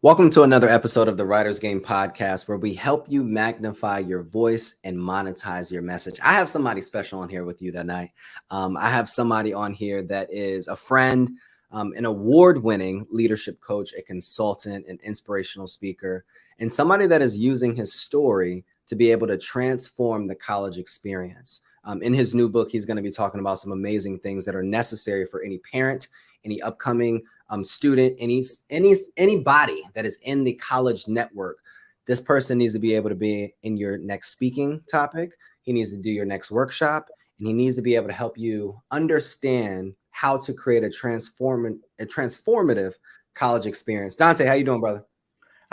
Welcome to another episode of the Writer's Game podcast, where we help you magnify your voice and monetize your message. I have somebody special on here with you tonight. I have somebody on here that is a friend, an award-winning leadership coach, a consultant, an inspirational speaker, and somebody that is using his story to be able to transform the college experience. In his new book, he's going to be talking about some amazing things that are necessary for any parent, any upcoming student, anybody that is in the college network. This person needs to be able to be in your next speaking topic. He needs to do your next workshop, and he needs to be able to help you understand how to create a transformative college experience. Dante, how you doing, brother?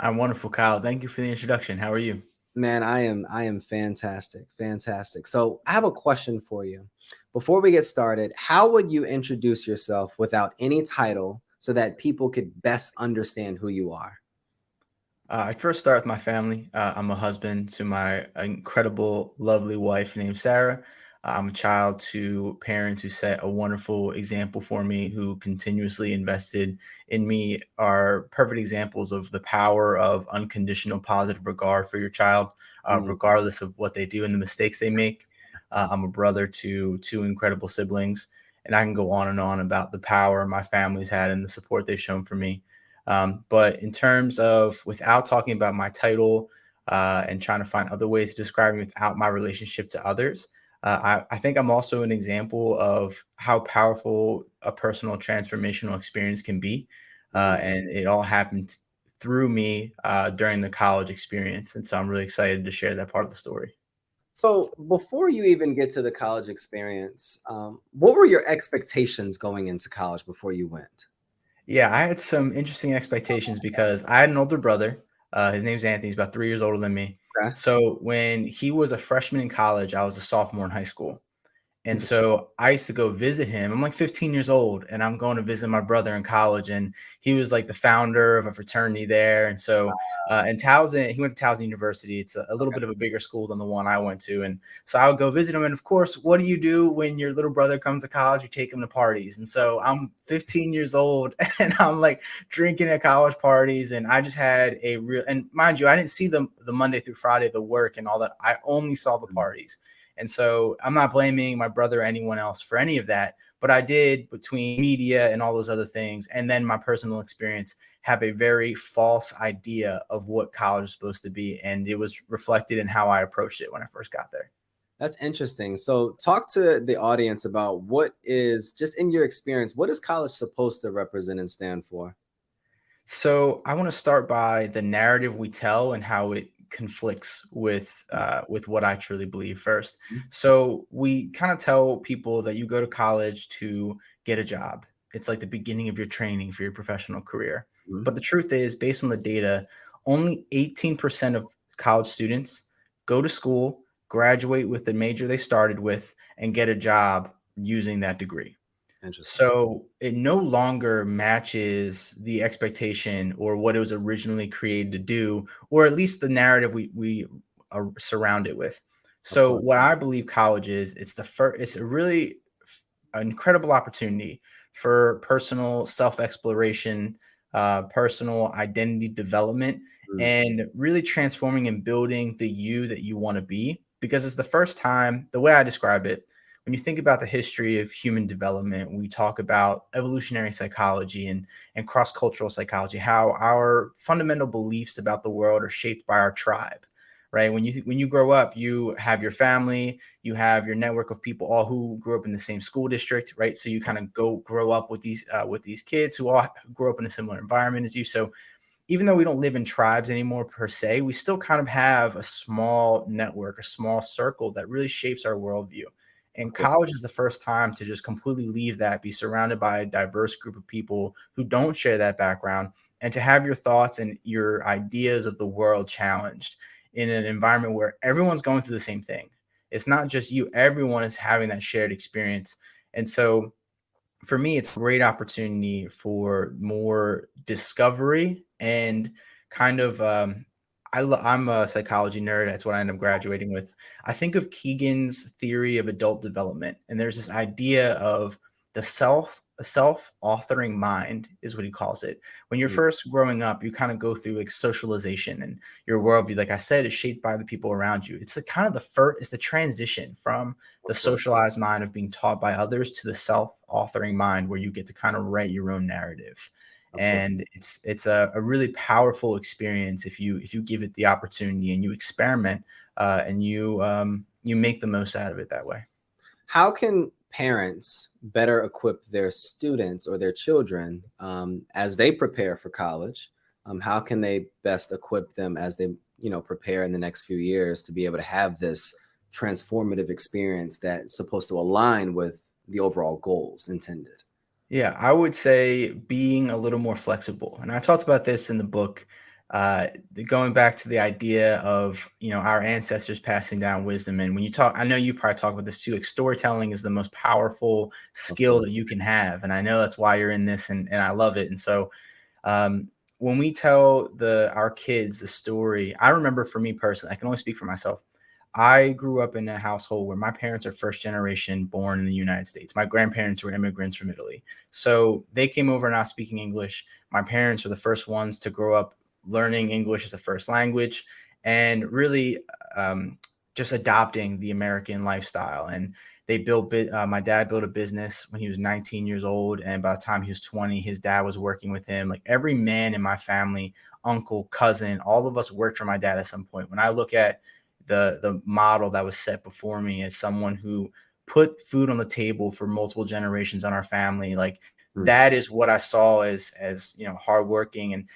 I'm wonderful, Kyle. Thank you for the introduction. How are you? Man, I am fantastic. So I have a question for you. Before we get started, how would you introduce yourself without any title so that people could best understand who you are? I first start with my family. I'm a husband to my incredible, lovely wife named Sarah. I'm a child to parents who set a wonderful example for me, who continuously invested in me, are perfect examples of the power of unconditional positive regard for your child, regardless of what they do and the mistakes they make. I'm a brother to two incredible siblings, and I can go on and on about the power my family's had and the support they've shown for me. But in terms of without talking about my title and trying to find other ways to describe me without my relationship to others, I think I'm also an example of how powerful a personal transformational experience can be. And it all happened through me during the college experience. And so I'm really excited to share that part of the story. So before you even get to the college experience, what were your expectations going into college before you went? Yeah, I had some interesting expectations because I had an older brother. His name's Anthony. He's about 3 years older than me. Okay. So when he was a freshman in college, I was a sophomore in high school. And so I used to go visit him. I'm like 15 years old, and I'm going to visit my brother in college. And he was like the founder of a fraternity there. And so, and Towson, he went to Towson University. It's a little bit of a bigger school than the one I went to. And so I would go visit him. And of course, what do you do when your little brother comes to college? You take him to parties. And so I'm 15 years old, and I'm like drinking at college parties. And I just had a real, and mind you, I didn't see the Monday through Friday, the work and all that. I only saw the parties. And so I'm not blaming my brother or anyone else for any of that, but I did, between media and all those other things, and then my personal experience, have a very false idea of what college is supposed to be. And it was reflected in how I approached it when I first got there. That's interesting. So talk to the audience about what is, just in your experience, what is college supposed to represent and stand for? So I want to start by the narrative we tell and how it conflicts with what I truly believe first. So we kind of tell people that you go to college to get a job. It's like the beginning of your training for your professional career. Mhm. But the truth is, based on the data, only 18% of college students go to school, graduate with the major they started with, and get a job using that degree. Interesting. So it no longer matches the expectation or what it was originally created to do, or at least the narrative we are surrounded with. Of So course. what I believe college is, it's a really incredible opportunity for personal self-exploration, personal identity development, Mm. and really transforming and building the you that you want to be. Because it's the first time, the way I describe it, when you think about the history of human development, we talk about evolutionary psychology and cross-cultural psychology, how our fundamental beliefs about the world are shaped by our tribe, right? When you grow up, you have your family, you have your network of people all who grew up in the same school district, right? So you kind of grow up with these kids who all grew up in a similar environment as you. So even though we don't live in tribes anymore per se, we still kind of have a small network, a small circle that really shapes our worldview. Of And course. college is the first time to just completely leave that, be surrounded by a diverse group of people who don't share that background, and to have your thoughts and your ideas of the world challenged in an environment where everyone's going through the same thing. It's not just you, everyone is having that shared experience. And so for me, it's a great opportunity for more discovery and kind of I'm a psychology nerd. That's what I ended up graduating with. I think of Keegan's theory of adult development, and there's this idea of the self self-authoring mind is what he calls it. When you're Mm. first growing up, you kind of go through like socialization, and your worldview, like I said, is shaped by the people around you. It's the kind of the first, it's the transition from the Of course. socialized mind of being taught by others to the self-authoring mind where you get to kind of write your own narrative. Of course. And it's a really powerful experience if you give it the opportunity and you experiment, and you make the most out of it that way. How can parents better equip their students or their children as they prepare for college? How can they best equip them as they, prepare in the next few years to be able to have this transformative experience that's supposed to align with the overall goals intended? Yeah, I would say being a little more flexible. And I talked about this in the book, going back to the idea of, our ancestors passing down wisdom. And when you talk, I know you probably talk about this too, like storytelling is the most powerful Of skill that course. you can have. And I know that's why you're in this, and I love it. And so um, when we tell our kids the story, I remember for me personally, I can only speak for myself. I grew up in a household where my parents are first generation born in the United States. My grandparents were immigrants from Italy. So they came over not speaking English. My parents were the first ones to grow up learning English as a first language and really just adopting the American lifestyle. And my dad built a business when he was 19 years old. And by the time he was 20, his dad was working with him. Like every man in my family, uncle, cousin, all of us worked for my dad at some point. When I look at the model that was set before me as someone who put food on the table for multiple generations on our family, like Mm. that is what I saw as hardworking. And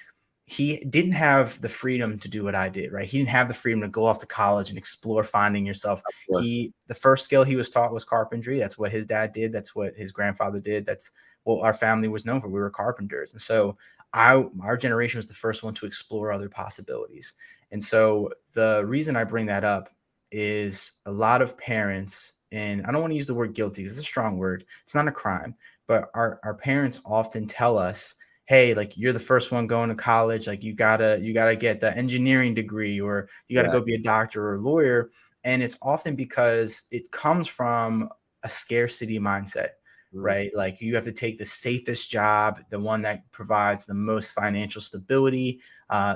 he didn't have the freedom to do what I did, right? He didn't have the freedom to go off to college and explore finding yourself. Of course. The first skill he was taught was carpentry. That's what his dad did. That's what his grandfather did. That's what our family was known for. We were carpenters. And so our generation was the first one to explore other possibilities. And so the reason I bring that up is a lot of parents, and I don't want to use the word guilty, it's a strong word. It's not a crime, but our parents often tell us, hey, like you're the first one going to college, like you gotta get the engineering degree, or you gotta Right. go be a doctor or a lawyer. And it's often because it comes from a scarcity mindset, Mm. right? Like you have to take the safest job, the one that provides the most financial stability,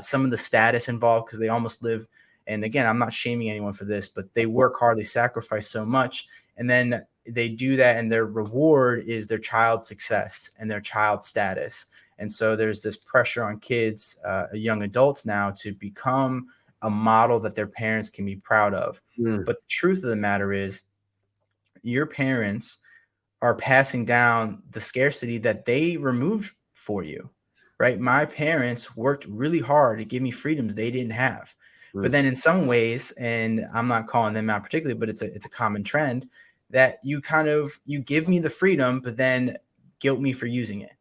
some of the status involved because they almost live. And again, I'm not shaming anyone for this, but they Of course. work hard, they sacrifice so much, and then they do that, and their reward is their child's success and their child's status. And so there's this pressure on kids, young adults now, to become a model that their parents can be proud of. Mm. But the truth of the matter is, your parents are passing down the scarcity that they removed for you, right? My parents worked really hard to give me freedoms they didn't have. But Mm. then in some ways, and I'm not calling them out particularly, but it's a common trend that you give me the freedom, but then guilt me for using it.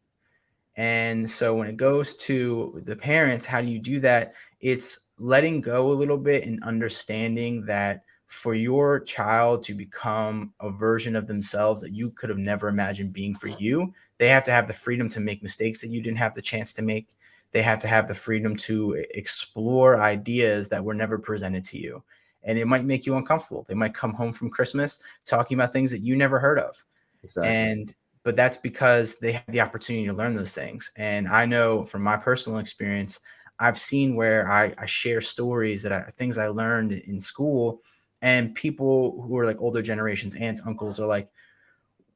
And so when it goes to the parents, how do you do that? It's letting go a little bit and understanding that for your child to become a version of themselves that you could have never imagined being for you, they have to have the freedom to make mistakes that you didn't have the chance to make. They have to have the freedom to explore ideas that were never presented to you. And it might make you uncomfortable. They might come home from Christmas talking about things that you never heard of. Exactly. And but that's because they have the opportunity to learn those things. And I know from my personal experience, I've seen where I share stories things I learned in school, and people who are like older generations, aunts, uncles, are like,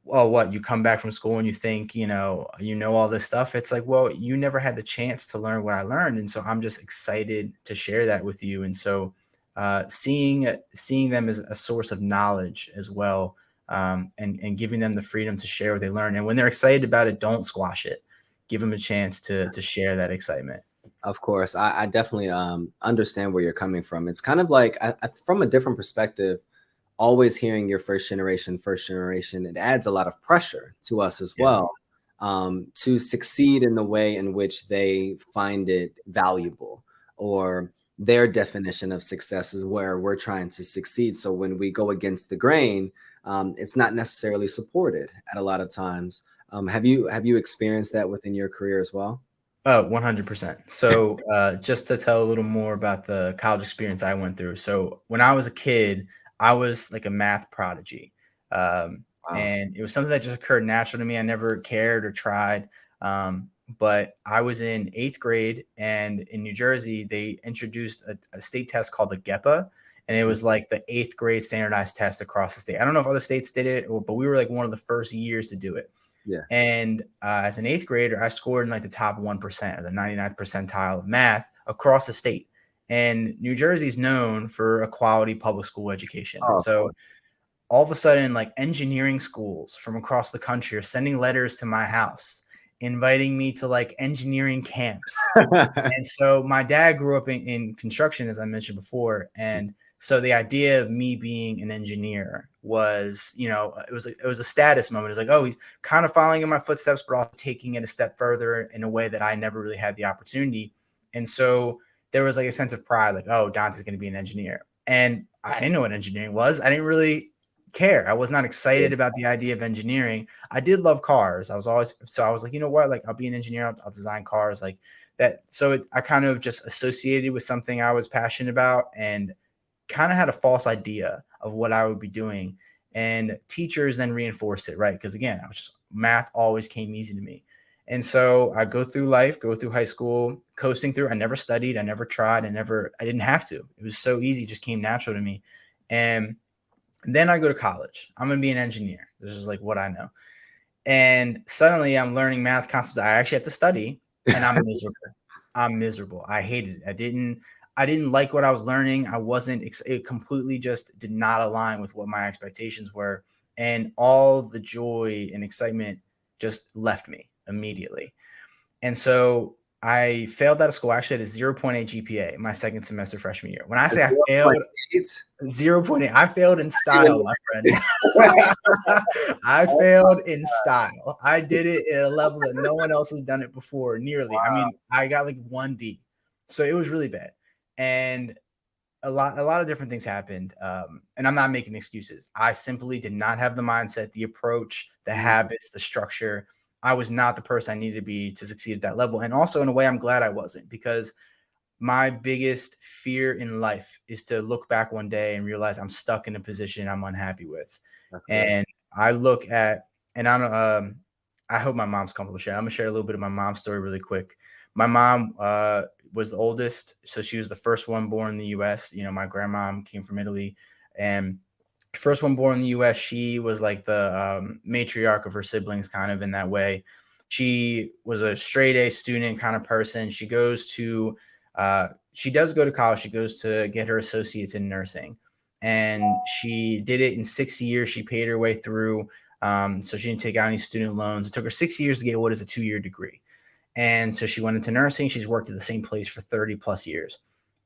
"Oh, what? You come back from school and you think you know all this stuff?" It's like, well, you never had the chance to learn what I learned, and so I'm just excited to share that with you. And so, seeing them as a source of knowledge as well, and giving them the freedom to share what they learn. And when they're excited about it, don't squash it. Give them a chance to share that excitement. Of course, I definitely understand where you're coming from. It's kind of like from a different perspective, always hearing your first generation, it adds a lot of pressure to us as Yeah. well, to succeed in the way in which they find it valuable, or their definition of success is where we're trying to succeed. So when we go against the grain, it's not necessarily supported at a lot of times. Have you experienced that within your career as well? 100%. So, just to tell a little more about the college experience I went through. So, when I was a kid, I was like a math prodigy. Wow. And it was something that just occurred natural to me. I never cared or tried. But I was in 8th grade, and in New Jersey, they introduced a state test called the GEPA. And it was like the 8th grade standardized test across the state. I don't know if other states did it, but we were like one of the first years to do it. Yeah. And as an 8th grader, I scored in like the top 1% or the 99th percentile of math across the state. And New Jersey is known for a quality public school education. And Oh, of so course. all of a sudden, like engineering schools from across the country are sending letters to my house, inviting me to like engineering camps. And so my dad grew up in construction, as I mentioned before. And so the idea of me being an engineer was, it was a status moment. It was like, oh, he's kind of following in my footsteps, but also taking it a step further in a way that I never really had the opportunity. And so there was like a sense of pride, like, oh, Dante's going to be an engineer. And I didn't know what engineering was. I didn't really care. I was not excited about the idea of engineering. I did love cars. I was like, you know what? Like, I'll be an engineer. I'll design cars like that. So I kind of just associated with something I was passionate about and kind of had a false idea of what I would be doing. And teachers then reinforced it, right? Because again, math always came easy to me. And so I go through life, go through high school, coasting through. I never studied. I never tried. I didn't have to. It was so easy. It just came natural to me. And then I go to college. I'm going to be an engineer. This is like what I know. And suddenly I'm learning math concepts I actually have to study, and I'm miserable. I'm miserable. I hated it. I didn't like what I was learning. It completely just did not align with what my expectations were. And all the joy and excitement just left me immediately. And so I failed out of school. I actually had a 0.8 GPA my second semester freshman year. When I say I failed, 0.8. I failed in style, my friend. I failed in style. I did it at a level that no one else has done it before, nearly. Wow. I mean, I got like 1D. So it was really bad. And a lot of different things happened. And I'm not making excuses. I simply did not have the mindset, the approach, the habits, the structure. I was not the person I needed to be to succeed at that level. And also in a way, I'm glad I wasn't, because my biggest fear in life is to look back one day and realize I'm stuck in a position I'm unhappy with. And I look at, and I hope my mom's comfortable sharing. I'm gonna share a little bit of my mom's story really quick. My mom was the oldest, so she was the first one born in the U.S. You know, my grandma came from Italy, and first one born in the U.S. She was like the matriarch of her siblings, kind of in that way. She was a straight A student kind of person. She does go to college. She goes to get her associates in nursing, and she did it in 6 years. She paid her way through. So she didn't take out any student loans. It took her 6 years to get what is a 2-year degree. And so she went into nursing. She's worked at the same place for 30 plus years.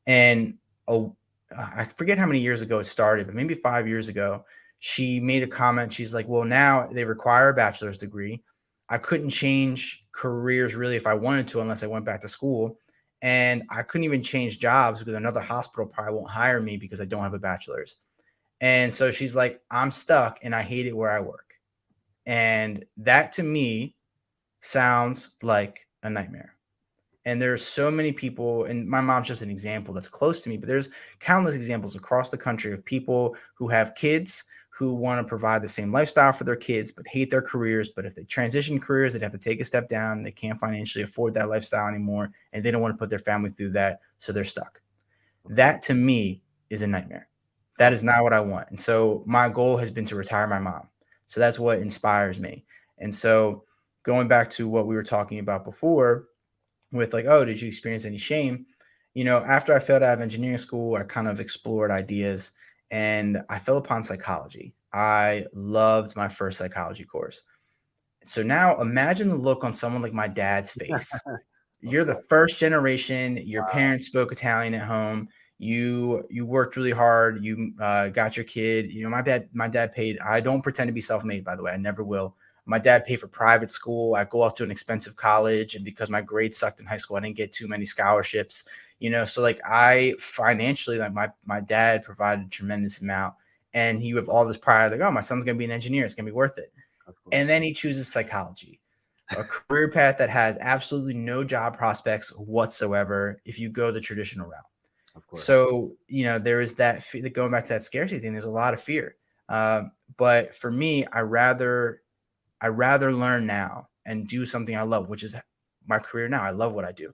And I forget how many years ago it started, but maybe 5 years ago, she made a comment. She's like, well, now they require a bachelor's degree. I couldn't change careers really if I wanted to, unless I went back to school. And I couldn't even change jobs because another hospital probably won't hire me because I don't have a bachelor's. And so she's like, I'm stuck and I hate it where I work. And that to me sounds like a nightmare. And there's so many people, and my mom's just an example that's close to me, but there's countless examples across the country of people who have kids who want to provide the same lifestyle for their kids, but hate their careers. But if they transition careers, they'd have to take a step down. They can't financially afford that lifestyle anymore, and they don't want to put their family through that, so they're stuck. That to me is a nightmare. That is not what I want. And so my goal has been to retire my mom. So that's what inspires me. And so going back to what we were talking about before with like, oh, did you experience any shame? You know, after I failed out of engineering school, I kind of explored ideas and I fell upon psychology. I loved my first psychology course. So now imagine the look on someone like my dad's face. You're the first generation. Your parents spoke Italian at home. You worked really hard. You got your kid. You know, my dad paid. I don't pretend to be self-made, by the way. I never will. My dad paid for private school. I go off to an expensive college, and because my grades sucked in high school, I didn't get too many scholarships. You know, so like I financially, like my dad provided a tremendous amount, and he with all this pride, like, oh, my son's gonna be an engineer. It's gonna be worth it. And then he chooses psychology, a career path that has absolutely no job prospects whatsoever if you go the traditional route. Of course. So, you know, there is that going back to that scarcity thing. There's a lot of fear. But for me, I rather learn now and do something I love, which is my career now. I love what I do,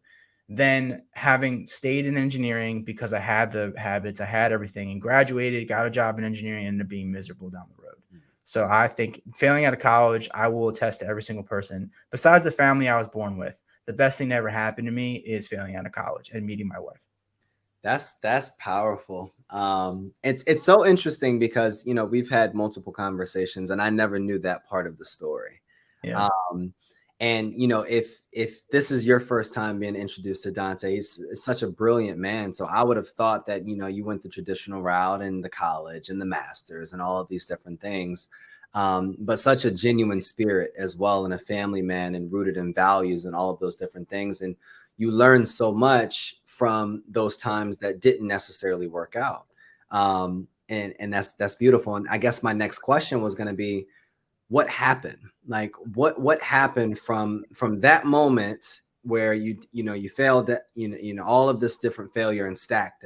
than having stayed in engineering because I had the habits, I had everything, and graduated, got a job in engineering, and ended up being miserable down the road. So I think failing out of college, I will attest to every single person, besides the family I was born with, the best thing that ever happened to me is failing out of college and meeting my wife. That's powerful. It's so interesting because we've had multiple conversations, and I never knew that part of the story. Yeah. Um, and if this is your first time being introduced to Dante, he's such a brilliant man. So I would have thought that you went the traditional route and the college and the masters and all of these different things. But such a genuine spirit as well, and a family man, and rooted in values and all of those different things. And you learn so much from those times that didn't necessarily work out. And that's beautiful. And I guess my next question was going to be, what happened? Like what happened from that moment where you failed at, all of this different failure and stacked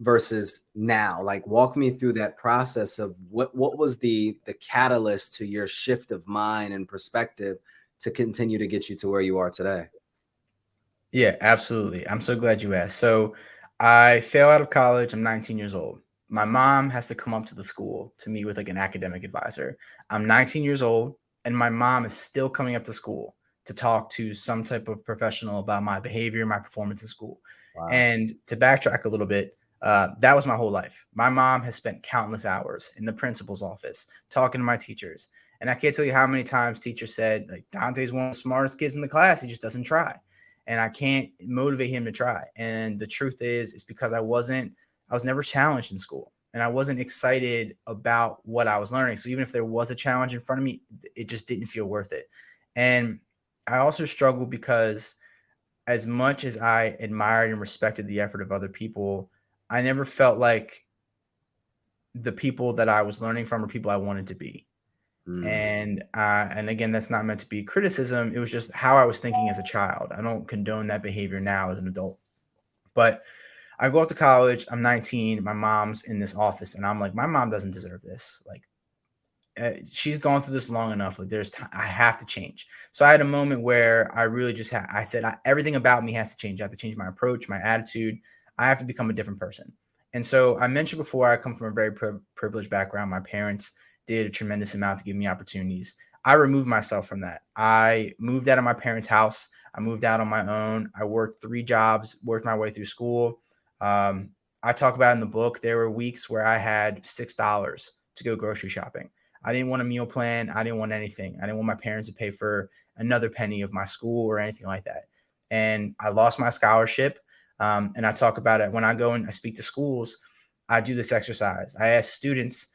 versus now? Like, walk me through that process of what was the catalyst to your shift of mind and perspective to continue to get you to where you are today. Yeah, absolutely. I'm so glad you asked. So I fail out of college. I'm 19 years old. My mom has to come up to the school to meet with like an academic advisor. I'm 19 years old, and my mom is still coming up to school to talk to some type of professional about my behavior, my performance in school. Wow. And to backtrack a little bit, that was my whole life. My mom has spent countless hours in the principal's office talking to my teachers. And I can't tell you how many times teachers said, like, Dante's one of the smartest kids in the class. He just doesn't try. And I can't motivate him to try. And the truth is, it's because I was never challenged in school, and I wasn't excited about what I was learning. So even if there was a challenge in front of me, it just didn't feel worth it. And I also struggled because, as much as I admired and respected the effort of other people, I never felt like the people that I was learning from are people I wanted to be. And again, that's not meant to be criticism. It was just how I was thinking as a child. I don't condone that behavior now as an adult. But I go up to college. I'm 19. My mom's in this office, and I'm like, my mom doesn't deserve this. Like, she's gone through this long enough. Like, there's time. I have to change. So I had a moment where I really just I said, everything about me has to change. I have to change my approach, my attitude. I have to become a different person. And so I mentioned before, I come from a very privileged background. My parents did a tremendous amount to give me opportunities. I removed myself from that. I moved out of my parents' house. I moved out on my own. I worked 3 jobs, worked my way through school. I talk about in the book, there were weeks where I had $6 to go grocery shopping. I didn't want a meal plan. I didn't want anything. I didn't want my parents to pay for another penny of my school or anything like that. And I lost my scholarship. And I talk about it when I go and I speak to schools. I do this exercise. I ask students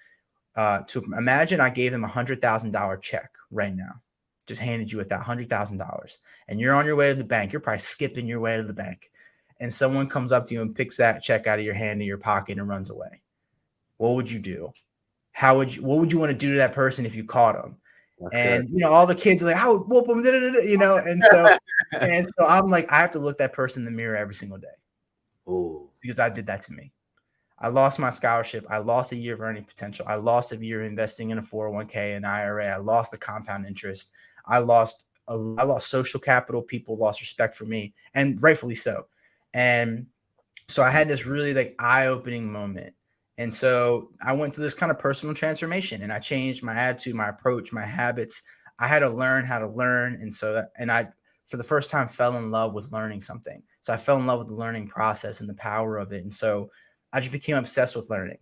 to imagine I gave them $100,000 check right now, just handed you with that $100,000, and you're on your way to the bank. You're probably skipping your way to the bank, and someone comes up to you and picks that check out of your hand in your pocket and runs away. What would you do? What would you want to do to that person if you caught them? That's And good. all the kids are like, I would whoop them, and so I'm like, I have to look that person in the mirror every single day. Ooh. Because I did that to me. I lost my scholarship. I lost a year of earning potential. I lost a year of investing in a 401k and IRA. I lost the compound interest. I lost social capital. People lost respect for me, and rightfully so. And so I had this really like eye-opening moment. And so I went through this kind of personal transformation, and I changed my attitude, my approach, my habits. I had to learn how to learn. And I, for the first time, fell in love with learning something. So I fell in love with the learning process and the power of it. And so I just became obsessed with learning.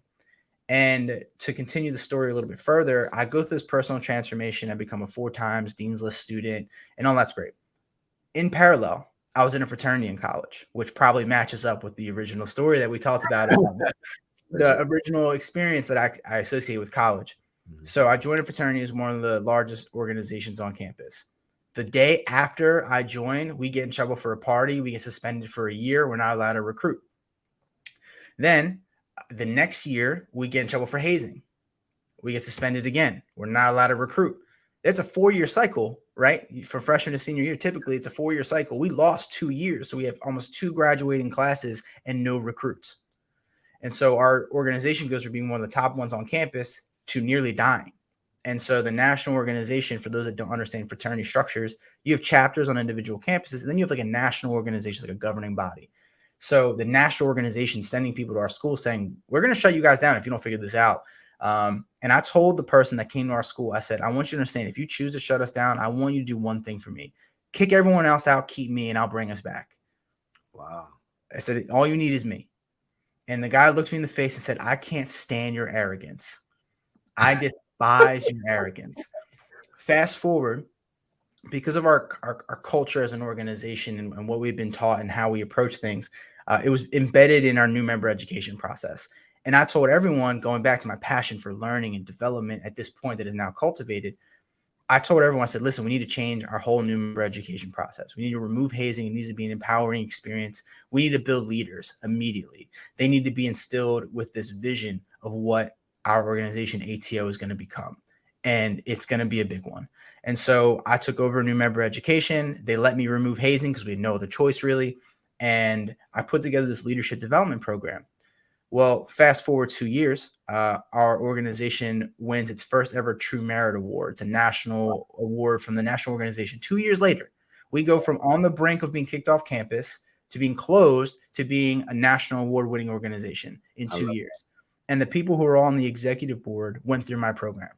And to continue the story a little bit further, I go through this personal transformation. I become a 4 times Dean's List student, and all that's great. In parallel, I was in a fraternity in college, which probably matches up with the original story that we talked about, the original experience that I associate with college. So I joined a fraternity as one of the largest organizations on campus. The day after I join, we get in trouble for a party. We get suspended for a year. We're not allowed to recruit. Then the next year, we get in trouble for hazing. We get suspended again. We're not allowed to recruit. It's a 4-year cycle, right? For freshman to senior year, typically it's a 4-year cycle. We lost 2 years. So we have almost 2 graduating classes and no recruits. And so our organization goes from being one of the top ones on campus to nearly dying. And so the national organization, for those that don't understand fraternity structures, you have chapters on individual campuses, and then you have like a national organization, like a governing body. So the national organization sending people to our school saying, we're going to shut you guys down if you don't figure this out. And I told the person that came to our school, I said, I want you to understand, if you choose to shut us down, I want you to do one thing for me. Kick everyone else out, keep me, and I'll bring us back. Wow. I said, all you need is me. And the guy looked me in the face and said, I can't stand your arrogance. I despise your arrogance. Fast forward, because of our culture as an organization and what we've been taught and how we approach things, it was embedded in our new member education process. And I told everyone, going back to my passion for learning and development at this point that is now cultivated, I told everyone, I said, listen, we need to change our whole new member education process. We need to remove hazing. It needs to be an empowering experience. We need to build leaders immediately. They need to be instilled with this vision of what our organization ATO is going to become. And it's going to be a big one. And so I took over new member education. They let me remove hazing because we had no other choice really. And I put together this leadership development program. Well, fast forward 2 years, our organization wins its first ever True Merit Award. It's a national award from the national organization. 2 years later, we go from on the brink of being kicked off campus to being closed to being a national award-winning organization in 2 years. And the people who are on the executive board went through my program.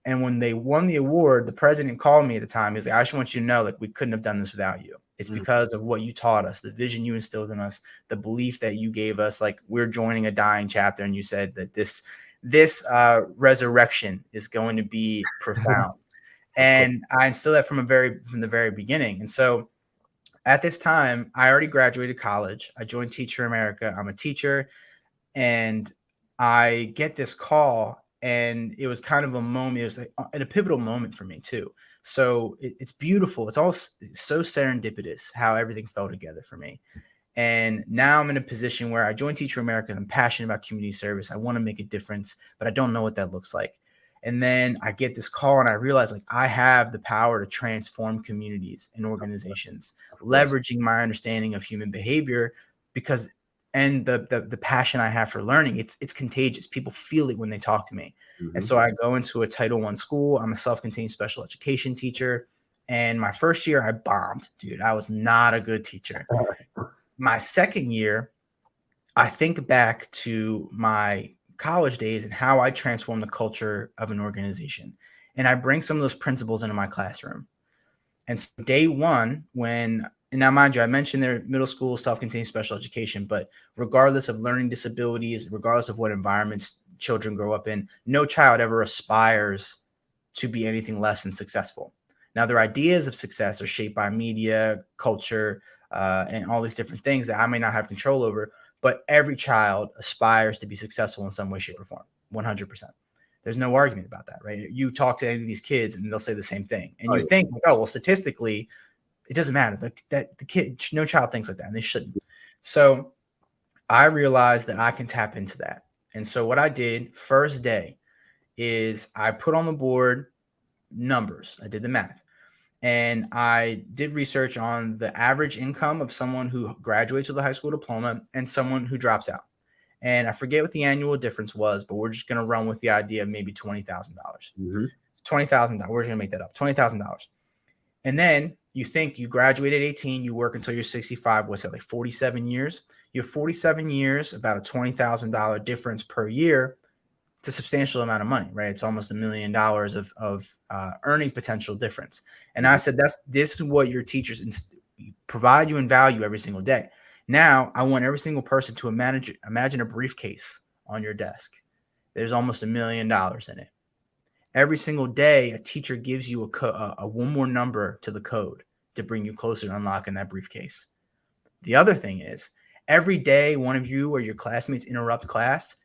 And when they won the award, the president called me at the time. He was like, I just want you to know, like, we couldn't have done this without you. It's because of what you taught us, the vision you instilled in us, the belief that you gave us. Like, we're joining a dying chapter, and you said that this resurrection is going to be profound. And I instilled that from the very beginning. And so at this time, I already graduated college. I joined Teacher America. I'm a teacher, and I get this call, and it was kind of a moment. It was like a pivotal moment for me too. So it's beautiful. It's all so serendipitous how everything fell together for me. And now I'm in a position where I joined Teacher America. I'm passionate about community service. I want to make a difference, but I don't know what that looks like. And then I get this call, and I realize, like, I have the power to transform communities and organizations, leveraging my understanding of human behavior, because and the passion I have for learning, it's contagious. People feel it when they talk to me. And so I go into a Title I school. I'm a self-contained special education teacher. And my first year, I bombed, dude. I was not a good teacher. My second year, I think back to my college days and how I transformed the culture of an organization. And I bring some of those principles into my classroom. And so day one, and now, mind you, I mentioned their middle school self-contained special education, but regardless of learning disabilities, regardless of what environments children grow up in, no child ever aspires to be anything less than successful. Now, their ideas of success are shaped by media, culture, and all these different things that I may not have control over, but every child aspires to be successful in some way, shape, or form, 100%. There's no argument about that, right? You talk to any of these kids and they'll say the same thing. And you think, oh, well, statistically, it doesn't matter. That the kid, no child thinks like that, and they shouldn't. So I realized that I can tap into that. And so what I did first day is I put on the board numbers. I did the math. And I did research on the average income of someone who graduates with a high school diploma and someone who drops out. And I forget what the annual difference was, but we're just going to run with the idea of maybe $20,000. $20,000. We're just going to make that up. $20,000. And then you think you graduate at 18, you work until you're 65. What's that, like 47 years? You have 47 years, about a $20,000 difference per year. It's a substantial amount of money, right? It's almost $1 million of earning potential difference. And I said, this is what your teachers provide you in value every single day. Now, I want every single person to imagine a briefcase on your desk. There's almost $1 million in it. Every single day, a teacher gives you a one more number to the code to bring you closer to unlocking that briefcase. The other thing is, every day one of you or your classmates interrupt class,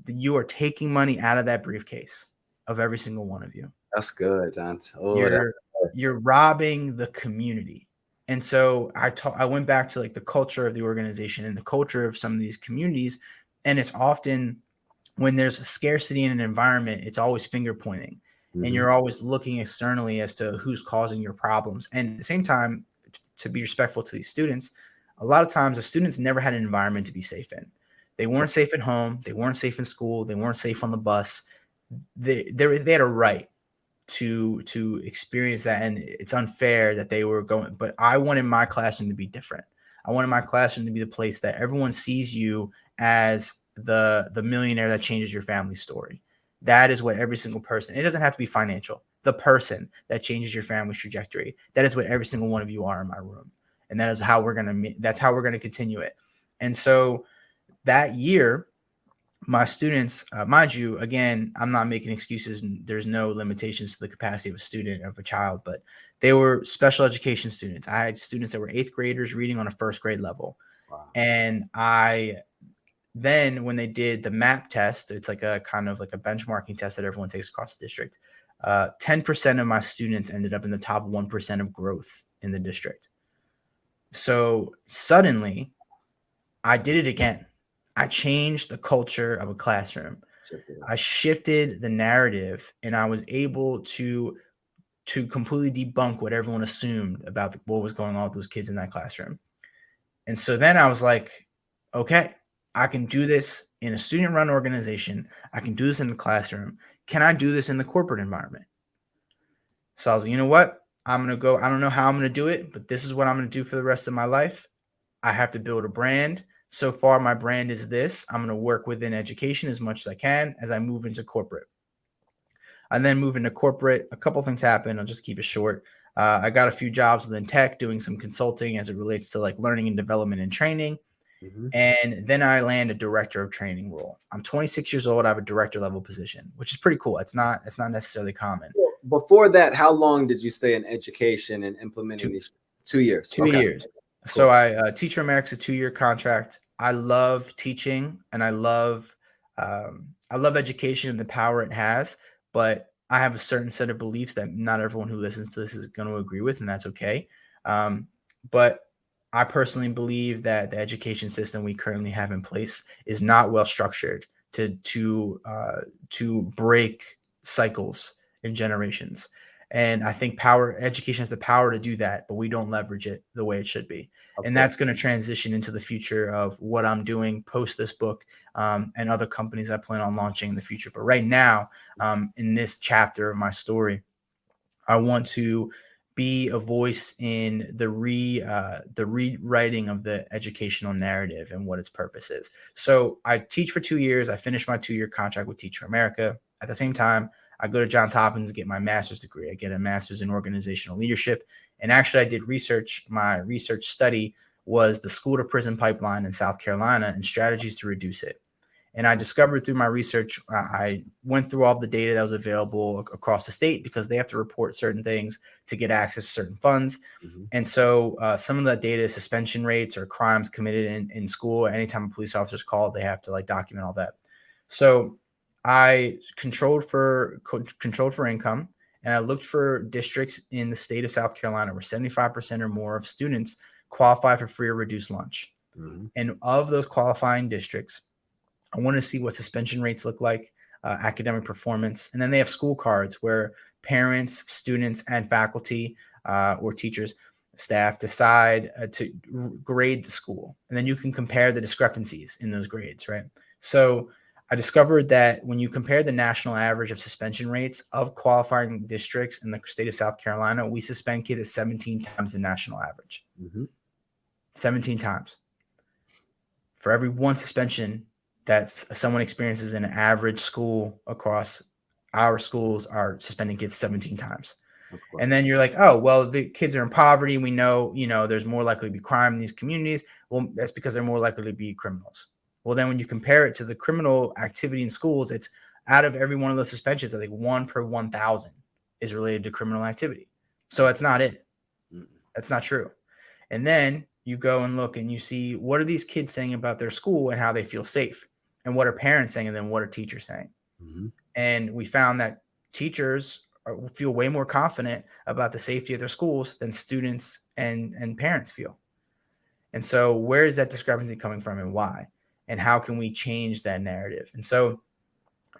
you are taking money out of that briefcase of every single one of you. That's good, Dante. You're robbing the community. And so I went back to like the culture of the organization and the culture of some of these communities. And it's often when there's a scarcity in an environment, it's always finger pointing. And you're always looking externally as to who's causing your problems. And at the same time, to be respectful to these students, a lot of times the students never had an environment to be safe in. They weren't safe at home. They weren't safe in school. They weren't safe on the bus. They had a right to experience that, and it's unfair that they were going. But I wanted my classroom to be different. I wanted my classroom to be the place that everyone sees you as the millionaire that changes your family story. That is what every single person. It doesn't have to be financial. The person that changes your family's trajectory. That is what every single one of you are in my room, and that is how we're gonna. That's how we're gonna continue it. And so that year, my students, mind you, again, I'm not making excuses, and there's no limitations to the capacity of a student, of a child, but they were special education students. I had students that were 8th graders reading on a 1st grade level. Wow. And then when they did the MAP test, it's like a kind of like a benchmarking test that everyone takes across the district. 10% of my students ended up in the top 1% of growth in the district. So suddenly I did it again. I changed the culture of a classroom. I shifted the narrative, and I was able to completely debunk what everyone assumed about what was going on with those kids in that classroom. And so then I was like, okay, I can do this in a student-run organization. I can do this in the classroom. Can I do this in the corporate environment? So I was like, you know what? I'm going to go. I don't know how I'm going to do it, but this is what I'm going to do for the rest of my life. I have to build a brand. So far, my brand is this. I'm going to work within education as much as I can as I move into corporate. And then move into corporate, a couple things happened. I'll just keep it short. I got a few jobs within tech, doing some consulting as it relates to like learning and development and training. Mm-hmm. And then I land a director of training role. I'm 26 years old. I have a director level position, which is pretty cool. It's not necessarily common. Well, before that, how long did you stay in education and implementing these? 2 years. 2 years. Cool. So I Teacher America's a 2-year contract. I love teaching, and I love education and the power it has. But I have a certain set of beliefs that not everyone who listens to this is going to agree with, and that's okay. But I personally believe that the education system we currently have in place is not well structured to break cycles in generations. And I think education has the power to do that, but we don't leverage it the way it should be. And that's going to transition into the future of what I'm doing post this book, and other companies I plan on launching in the future. But right now, in this chapter of my story, I want to be a voice in the rewriting of the educational narrative and what its purpose is. So I teach for 2 years. I finished my 2-year contract with Teacher America. At the same time, I go to Johns Hopkins to get my master's degree. I get a master's in organizational leadership. And actually, I did research. My research study was the school to prison pipeline in South Carolina and strategies to reduce it. And I discovered through my research, I went through all the data that was available across the state because they have to report certain things to get access to certain funds. Mm-hmm. And so some of the data is suspension rates or crimes committed in school. Anytime a police officer is called, they have to like document all that. So I controlled for income, and I looked for districts in the state of South Carolina where 75% or more of students qualify for free or reduced lunch. Mm-hmm. And of those qualifying districts, I want to see what suspension rates look like, academic performance. And then they have school cards where parents, students, and faculty or teachers, staff decide to grade the school. And then you can compare the discrepancies in those grades, right? So I discovered that when you compare the national average of suspension rates of qualifying districts in the state of South Carolina, we suspend kids at 17 times the national average. Mm-hmm. 17 times. For every one suspension that someone experiences in an average school across our schools, are suspending kids 17 times. And then you're like, oh, well, the kids are in poverty. We know, there's more likely to be crime in these communities. Well, that's because they're more likely to be criminals. Well, then when you compare it to the criminal activity in schools, it's out of every one of those suspensions, I think 1 per 1,000 is related to criminal activity. So that's not it. That's not true. And then you go and look and you see, what are these kids saying about their school and how they feel safe? And what are parents saying? And then what are teachers saying? Mm-hmm. And we found that teachers feel way more confident about the safety of their schools than students and parents feel. And so where is that discrepancy coming from and why? And how can we change that narrative? And so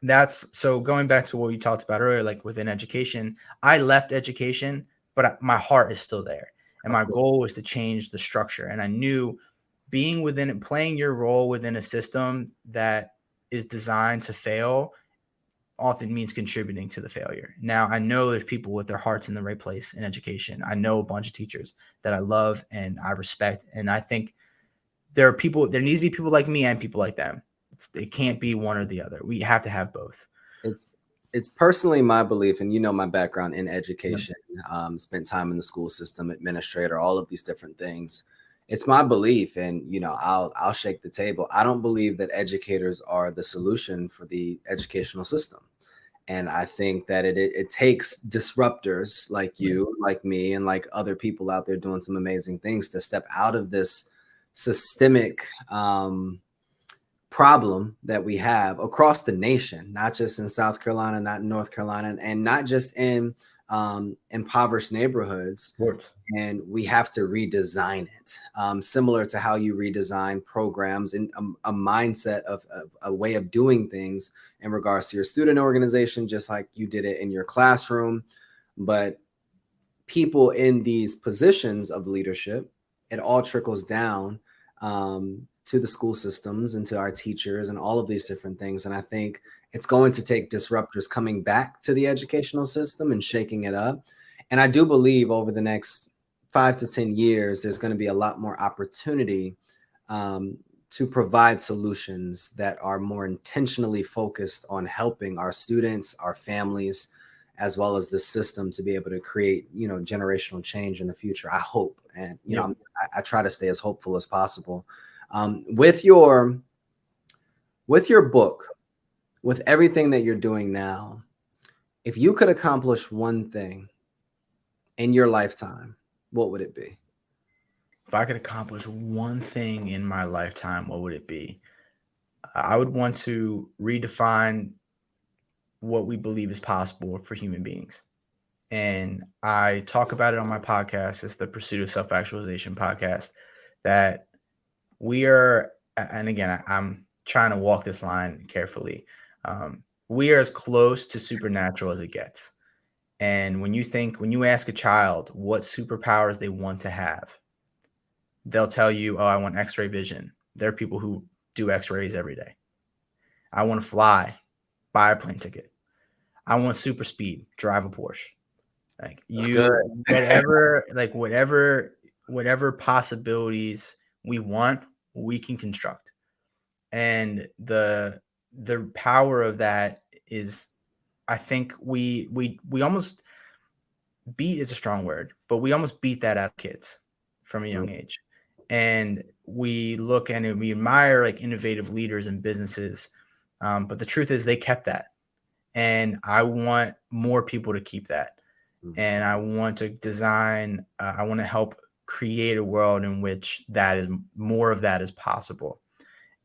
going back to what we talked about earlier, like within education, I left education, but my heart is still there. And my goal was to change the structure. And I knew playing your role within a system that is designed to fail often means contributing to the failure. Now, I know there's people with their hearts in the right place in education. I know a bunch of teachers that I love and I respect. And I think there needs to be people like me and people like them. It can't be one or the other. We have to have both. It's personally my belief, and my background in education, Yep. Spent time in the school system, administrator, all of these different things. It's my belief, and I'll shake the table. I don't believe that educators are the solution for the educational system. And I think that it takes disruptors like you, like me, and like other people out there doing some amazing things to step out of this systemic problem that we have across the nation, not just in South Carolina, not in North Carolina, and not just in impoverished neighborhoods. Sports. And we have to redesign it, similar to how you redesign programs and a mindset of a way of doing things in regards to your student organization, just like you did it in your classroom. But people in these positions of leadership, it all trickles down to the school systems and to our teachers and all of these different things. And I think it's going to take disruptors coming back to the educational system and shaking it up. And I do believe over the next 5 to 10 years, there's going to be a lot more opportunity to provide solutions that are more intentionally focused on helping our students, our families, as well as the system to be able to create, generational change in the future. I hope. And, I try to stay as hopeful as possible. With your book, with everything that you're doing now, if you could accomplish one thing in your lifetime, what would it be? If I could accomplish one thing in my lifetime, what would it be? I would want to redefine what we believe is possible for human beings. And I talk about it on my podcast. It's the Pursuit of Self-Actualization podcast, that we are, and again, I'm trying to walk this line carefully. We are as close to supernatural as it gets. And when you ask a child what superpowers they want to have, they'll tell you, oh, I want X-ray vision. There are people who do X-rays every day. I want to fly, buy a plane ticket. I want super speed, drive a Porsche. Like whatever possibilities we want, we can construct. And the power of that is, I think we almost beat is a strong word, but we almost beat that out of kids from a young age. And we look and we admire like innovative leaders and businesses. But the truth is they kept that. And I want more people to keep that. And I want to design, I want to help create a world in which that is more of that is possible.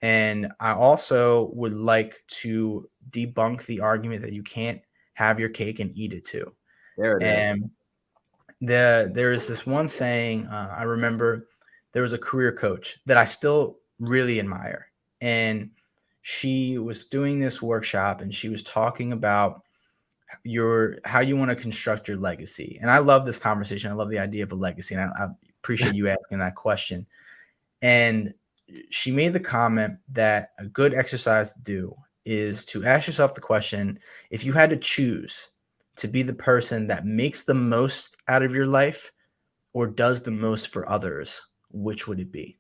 And I also would like to debunk the argument that you can't have your cake and eat it too. There it is. And there is this one saying, I remember there was a career coach that I still really admire. And she was doing this workshop and she was talking about how you want to construct your legacy. And I love this conversation. I love the idea of a legacy. And I appreciate you asking that question. And she made the comment that a good exercise to do is to ask yourself the question, if you had to choose to be the person that makes the most out of your life or does the most for others, which would it be?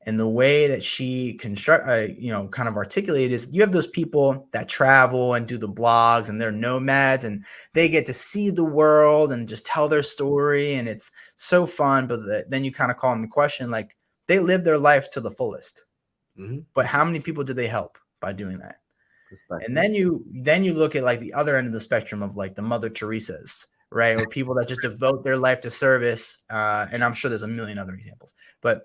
And the way that she kind of articulated is, you have those people that travel and do the blogs and they're nomads and they get to see the world and just tell their story and it's so fun. But then you kind of call them the question, like, they live their life to the fullest. Mm-hmm. But how many people did they help by doing that? And then you look at like the other end of the spectrum of like the Mother Teresa's, right? Or people that just devote their life to service. And I'm sure there's a million other examples, but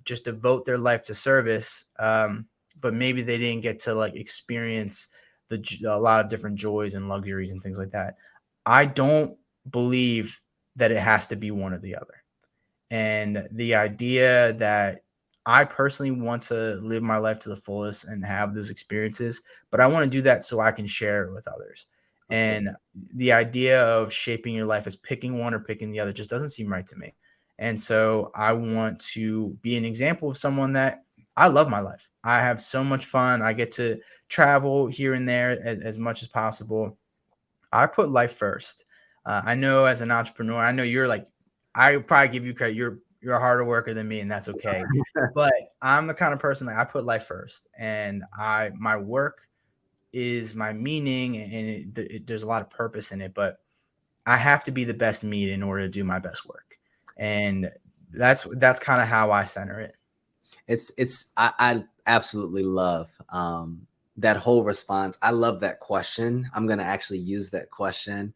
just devote their life to service. But maybe they didn't get to like experience a lot of different joys and luxuries and things like that. I don't believe that it has to be one or the other. And the idea that I personally want to live my life to the fullest and have those experiences, but I want to do that so I can share it with others. Okay. And the idea of shaping your life as picking one or picking the other just doesn't seem right to me. And so I want to be an example of someone that I love my life. I have so much fun. I get to travel here and there as much as possible. I put life first. I know as an entrepreneur, I know you're like, I probably give you credit. You're a harder worker than me, and that's okay. But I'm the kind of person that I put life first, and my work is my meaning, and there's a lot of purpose in it. But I have to be the best me in order to do my best work, and that's kind of how I center it. I absolutely love that whole response. I love that question. I'm going to actually use that question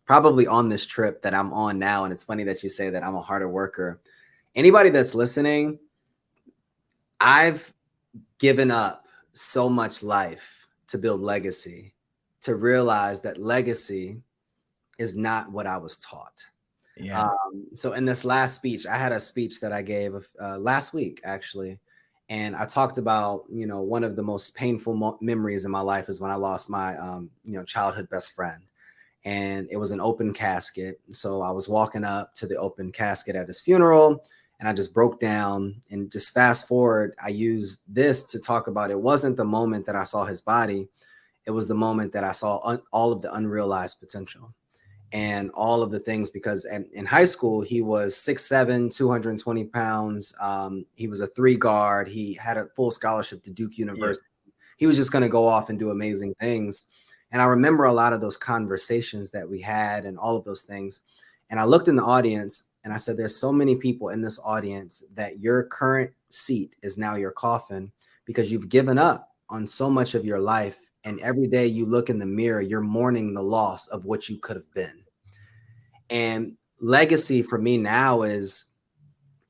probably on this trip that I'm on now. And it's funny that you say that I'm a harder worker. Anybody that's listening, I've given up so much life to build legacy, to realize that legacy is not what I was taught. Yeah. So in this last speech, I had a speech that I gave last week, actually. And I talked about, one of the most painful memories in my life is when I lost my, childhood best friend. And it was an open casket. So I was walking up to the open casket at his funeral, and I just broke down. And just fast forward, I used this to talk about, it wasn't the moment that I saw his body. It was the moment that I saw all of the unrealized potential and all of the things, because in high school, he was 6'7", 220 pounds. He was a 3 guard. He had a full scholarship to Duke University. Yeah. He was just going to go off and do amazing things. And I remember a lot of those conversations that we had and all of those things. And I looked in the audience and I said, there's so many people in this audience that your current seat is now your coffin, because you've given up on so much of your life. And every day you look in the mirror, you're mourning the loss of what you could have been. And legacy for me now is,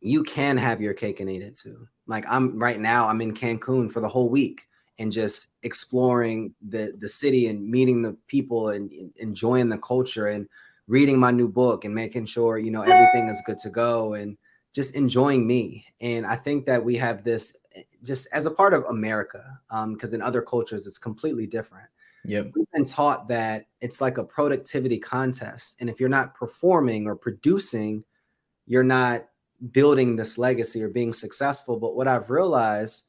you can have your cake and eat it too. Like I'm in Cancun for the whole week and just exploring the city and meeting the people and enjoying the culture and reading my new book and making sure, everything is good to go and just enjoying me. And I think that we have this just as a part of America, because in other cultures, it's completely different. Yep. We've been taught that it's like a productivity contest. And if you're not performing or producing, you're not building this legacy or being successful. But what I've realized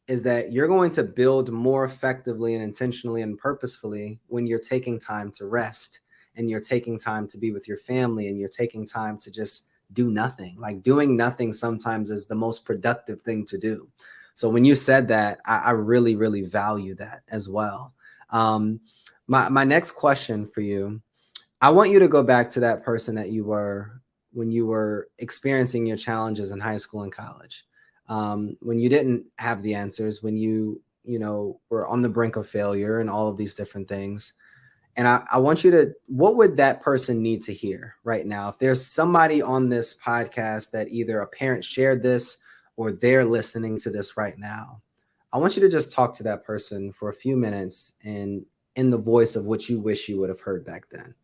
is that you're going to build more effectively and intentionally and purposefully when you're taking time to rest and you're taking time to be with your family and you're taking time to just do nothing. Like doing nothing sometimes is the most productive thing to do. So when you said that, I really, really value that as well. My next question for you, I want you to go back to that person that you were when you were experiencing your challenges in high school and college, when you didn't have the answers, when you were on the brink of failure and all of these different things. And I want you to, what would that person need to hear right now? If there's somebody on this podcast that either a parent shared this or they're listening to this right now, I want you to just talk to that person for a few minutes and in the voice of what you wish you would have heard back then.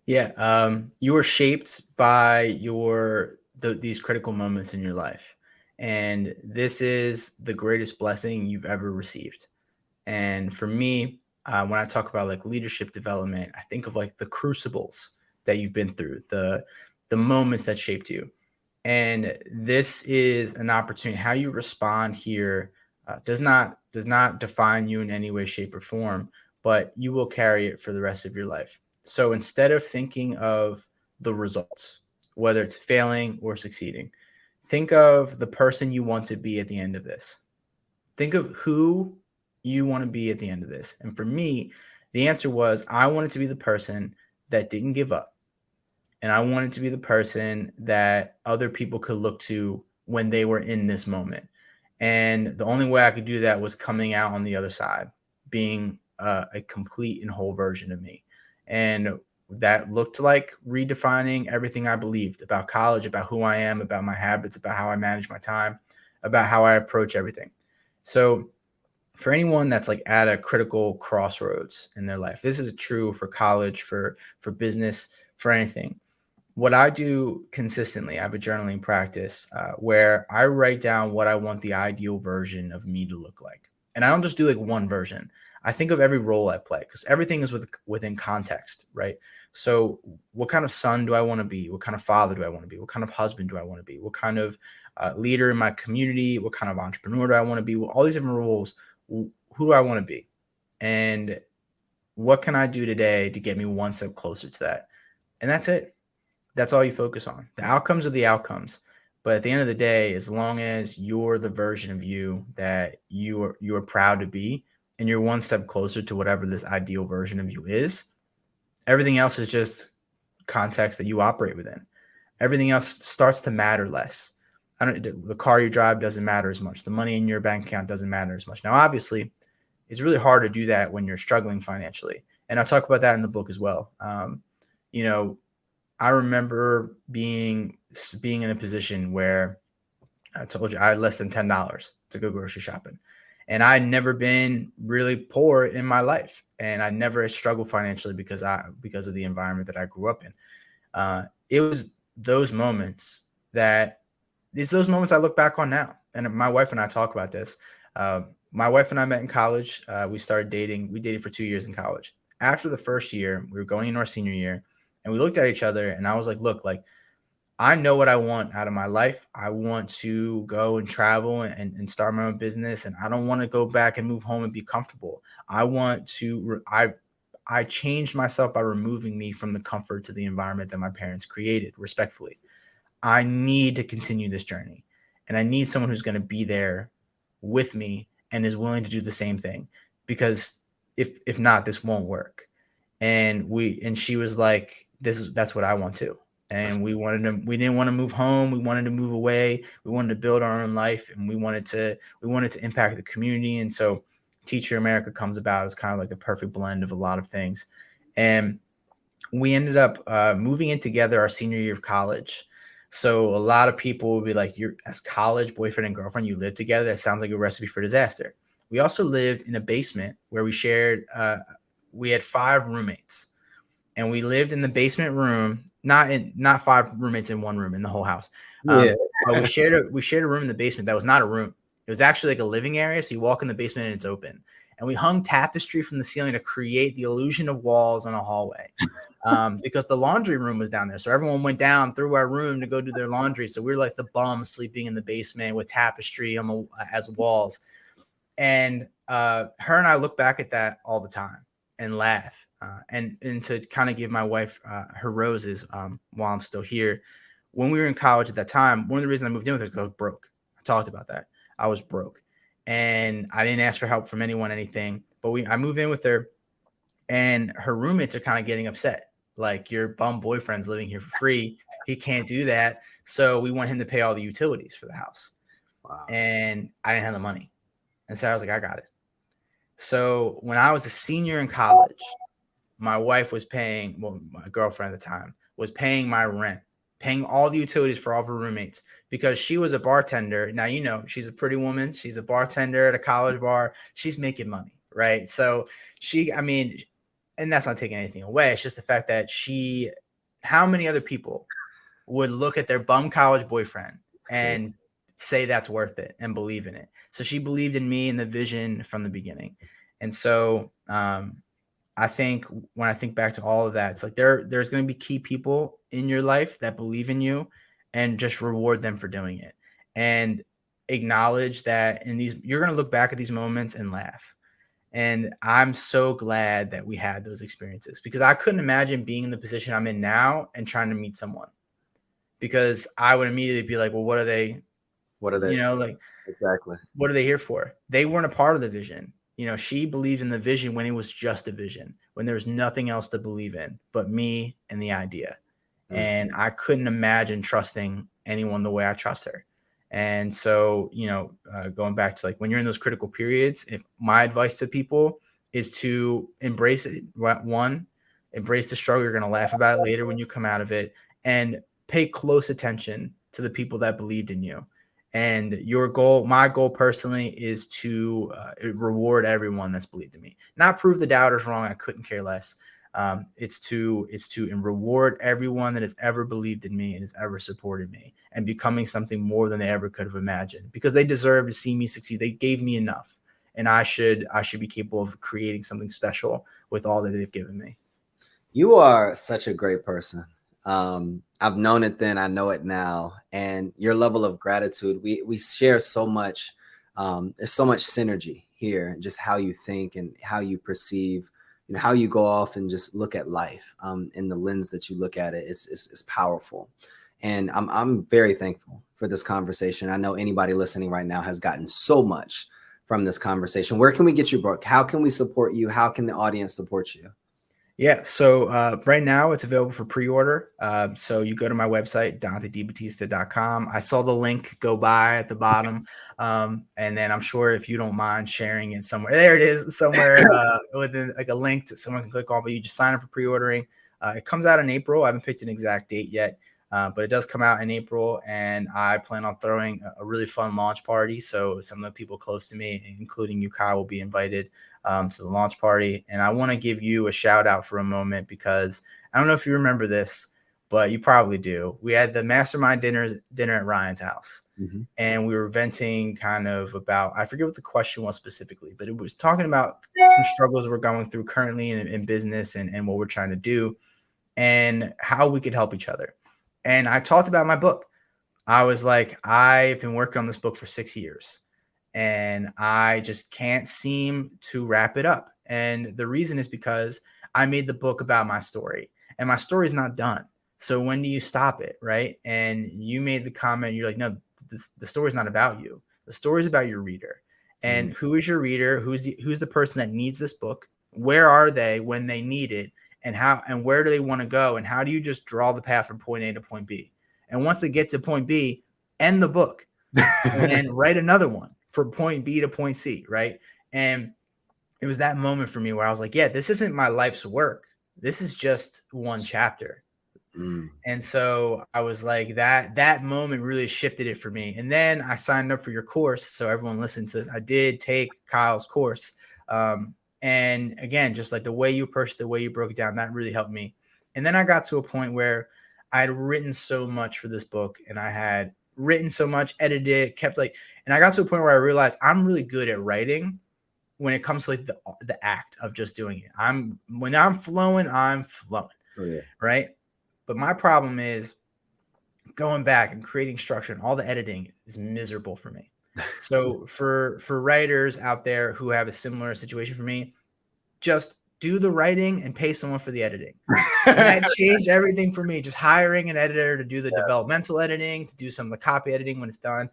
Yeah. You were shaped by these critical moments in your life. And this is the greatest blessing you've ever received. And for me, when I talk about like leadership development, I think of like the crucibles that you've been through, the moments that shaped you. And this is an opportunity. How you respond here does not define you in any way, shape, or form, but you will carry it for the rest of your life. So instead of thinking of the results, whether it's failing or succeeding, think of the person you want to be at the end of this. Think of who you want to be at the end of this. And for me, the answer was, I wanted to be the person that didn't give up. And I wanted to be the person that other people could look to when they were in this moment. And the only way I could do that was coming out on the other side, being a complete and whole version of me. And that looked like redefining everything I believed about college, about who I am, about my habits, about how I manage my time, about how I approach everything. So for anyone that's like at a critical crossroads in their life, this is true for college, for business, for anything. What I do consistently, I have a journaling practice where I write down what I want the ideal version of me to look like. And I don't just do like one version. I think of every role I play because everything is within context, right? So what kind of son do I want to be? What kind of father do I want to be? What kind of husband do I want to be? What kind of leader in my community? What kind of entrepreneur do I want to be? Well, all these different roles. Who do I want to be? And what can I do today to get me one step closer to that? And that's it. That's all you focus on. The outcomes are the outcomes. But at the end of the day, as long as you're the version of you that you are proud to be, and you're one step closer to whatever this ideal version of you is, everything else is just context that you operate within. Everything else starts to matter less. The car you drive doesn't matter as much. The money in your bank account doesn't matter as much. Now, obviously, it's really hard to do that when you're struggling financially. And I'll talk about that in the book as well. You know, I remember being in a position where I told you I had less than $10 to go grocery shopping. And I'd never been really poor in my life. And I never struggled financially because of the environment that I grew up in. It was those moments I look back on now. And my wife and I talk about this. My wife and I met in college. We started dating. We dated for 2 years in college. After the first year, we were going into our senior year, and we looked at each other, and I was like, look, like, I know what I want out of my life. I want to go and travel and start my own business. And I don't want to go back and move home and be comfortable. I changed myself by removing me from the comfort to the environment that my parents created, respectfully. I need to continue this journey, and I need someone who's going to be there with me and is willing to do the same thing, because if not, this won't work. And she was like, that's what I want to. And we didn't want to move home. We wanted to move away. We wanted to build our own life, and we wanted to impact the community. And so Teacher America comes about as kind of like a perfect blend of a lot of things. And we ended up moving in together our senior year of college. So a lot of people would be like, you're as college boyfriend and girlfriend, you live together. That sounds like a recipe for disaster. We also lived in a basement where we had 5 roommates, and we lived in the basement room, not 5 roommates in one room in the whole house. But we shared a room in the basement that was not a room. It was actually like a living area. So you walk in the basement and it's open. And we hung tapestry from the ceiling to create the illusion of walls on a hallway, because the laundry room was down there. So everyone went down through our room to go do their laundry. So we were like the bums sleeping in the basement with tapestry as walls. And her and I look back at that all the time and laugh. And to kind of give my wife her roses while I'm still here. When we were in college at that time, one of the reasons I moved in with her is because I was broke. I talked about that. I was broke, and I didn't ask for help from anything. But I moved in with her, and her roommates are kind of getting upset. Like, your bum boyfriend's living here for free. He can't do that. So we want him to pay all the utilities for the house. Wow. And I didn't have the money. And so I was like, I got it. So when I was a senior in college, my wife was paying, my girlfriend at the time was paying my rent, paying all the utilities for all of her roommates, because she was a bartender. Now, she's a pretty woman. She's a bartender at a college bar. She's making money, right? So and that's not taking anything away. It's just the fact that how many other people would look at their bum college boyfriend and say that's worth it and believe in it? So she believed in me and the vision from the beginning. And so, I think when I think back to all of that, it's like there's going to be key people in your life that believe in you, and just reward them for doing it, and acknowledge that you're going to look back at these moments and laugh. And I'm so glad that we had those experiences, because I couldn't imagine being in the position I'm in now and trying to meet someone, because I would immediately be like, well, what are they? Exactly. What are they here for? They weren't a part of the vision. She believed in the vision when it was just a vision, when there was nothing else to believe in but me and the idea. Mm-hmm. And I couldn't imagine trusting anyone the way I trust her. And so, going back to, like, when you're in those critical periods, if my advice to people is to embrace it. One, embrace the struggle. You're going to laugh about it later when you come out of it, and pay close attention to the people that believed in you. And my goal personally, is to reward everyone that's believed in me. Not prove the doubters wrong. I couldn't care less. It's to reward everyone that has ever believed in me and has ever supported me, and becoming something more than they ever could have imagined, because they deserve to see me succeed. They gave me enough, and I should be capable of creating something special with all that they've given me. You are such a great person. I've known it then, I know it now, and your level of gratitude. We share so much. There's so much synergy here, just how you think and how you perceive, how you go off and just look at life. In the lens that you look at it, it's powerful, and I'm very thankful for this conversation. I know anybody listening right now has gotten so much from this conversation. Where can we get your book? How can we support you? How can the audience support you? Yeah, so right now it's available for pre-order. So you go to my website, DanteDiBattista.com. I saw the link go by at the bottom. And then I'm sure if you don't mind sharing it somewhere, there it is, somewhere within like a link that someone can click on, but you just sign up for pre-ordering. It comes out in April. I haven't picked an exact date yet, but it does come out in April, and I plan on throwing a really fun launch party. So some of the people close to me, including you, Kyle, will be invited to the launch party. And I want to give you a shout out for a moment, because I don't know if you remember this, but you probably do. We had the mastermind dinner at Ryan's house. Mm-hmm. And we were venting kind of about, I forget what the question was specifically, but it was talking about some struggles we're going through currently in business and what we're trying to do and how we could help each other. And I talked about my book. I was like, I've been working on this book for 6 years, and I just can't seem to wrap it up. And the reason is because I made the book about my story, and my story is not done. So when do you stop it, right? And you made the comment, you're like, no, the story is not about you. The story is about your reader. And who is your reader? Who's the person that needs this book? Where are they when they need it? And how and where do they want to go? And how do you just draw the path from point A to point B? And once they get to point B, end the book and then write another one for point B to point C, right? And it was that moment for me where I was like, yeah, this isn't my life's work. This is just one chapter. And so I was like, that moment really shifted it for me. And then I signed up for your course. So everyone listen to this. I did take Kyle's course. And again, just like the way you approached, the way you broke it down, that really helped me. And then I got to a point where I had written so much for this book, and I had written so much, edited it, and I got to a point where I realized I'm really good at writing when it comes to like the act of just doing it. When I'm flowing, oh, yeah. Right? But my problem is going back and creating structure, and all the editing is miserable for me. So for writers out there who have a similar situation for me, just do the writing and pay someone for the editing. And that changed everything for me. Just hiring an editor to do the developmental editing, to do some of the copy editing when it's done.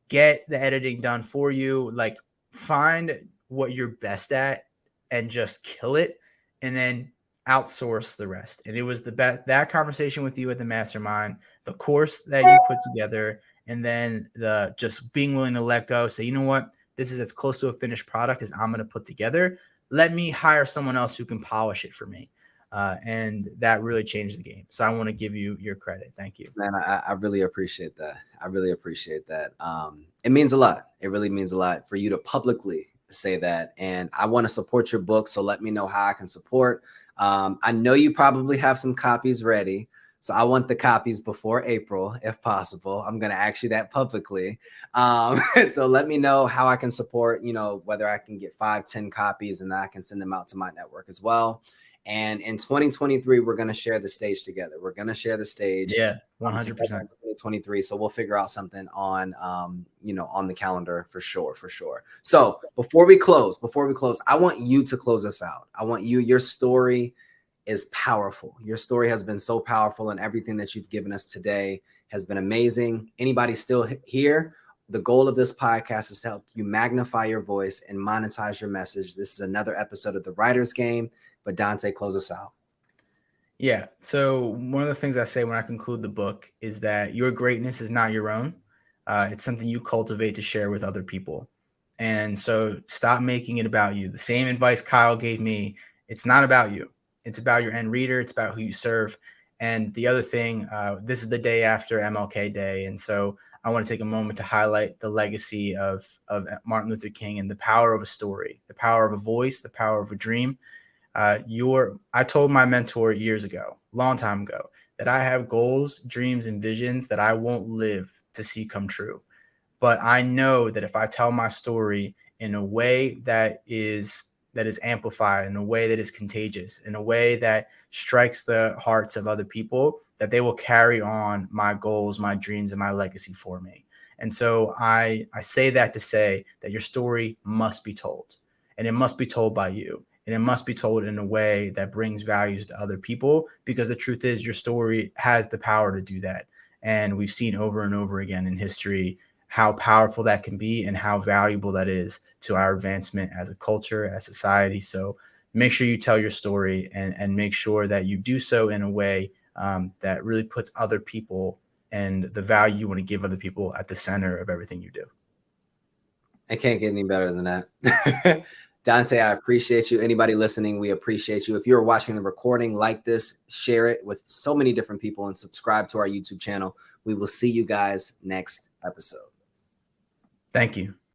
Get the editing done for you. Like, find what you're best at and just kill it, and then outsource the rest. And it was that conversation with you at the mastermind, the course that you put together, and then the just being willing to let go, say, you know what, this is as close to a finished product as I'm going to put together. Let me hire someone else who can polish it for me. And that really changed the game. So I want to give you your credit. Thank you. Man, I really appreciate that. I really appreciate that. It means a lot. It really means a lot for you to publicly say that. And I want to support your book. So let me know how I can support. I know you probably have some copies ready. So I want the copies before April, if possible. I'm going to ask you that publicly. So let me know how I can support, whether I can get 5-10 copies, and then I can send them out to my network as well. And in 2023, we're going to share the stage together. We're going to share the stage. Yeah, 100%. 2023. So we'll figure out something on, on the calendar for sure. So before we close, I want you to close us out. I want your story is powerful. Your story has been so powerful, and everything that you've given us today has been amazing. Anybody still here? The goal of this podcast is to help you magnify your voice and monetize your message. This is another episode of The Writer's Game, but Dante, close us out. Yeah. So one of the things I say when I conclude the book is that your greatness is not your own. It's something you cultivate to share with other people. And so stop making it about you. The same advice Kyle gave me, it's not about you. It's about your end reader. It's about who you serve. And the other thing, this is the day after MLK Day. And so I want to take a moment to highlight the legacy of Martin Luther King and the power of a story, the power of a voice, the power of a dream. I told my mentor years ago, long time ago, that I have goals, dreams, and visions that I won't live to see come true. But I know that if I tell my story in a way that is that is amplified, in a way that is contagious, in a way that strikes the hearts of other people, that they will carry on my goals, my dreams, and my legacy for me. And so I say that to say that your story must be told, and it must be told by you. And it must be told in a way that brings values to other people, because the truth is your story has the power to do that. And we've seen over and over again in history how powerful that can be and how valuable that is to our advancement as a culture, as society. So make sure you tell your story, and make sure that you do so in a way that really puts other people and the value you want to give other people at the center of everything you do. I can't get any better than that. Dante, I appreciate you. Anybody listening, we appreciate you. If you're watching the recording, like this, share it with so many different people, and subscribe to our YouTube channel. We will see you guys next episode. Thank you.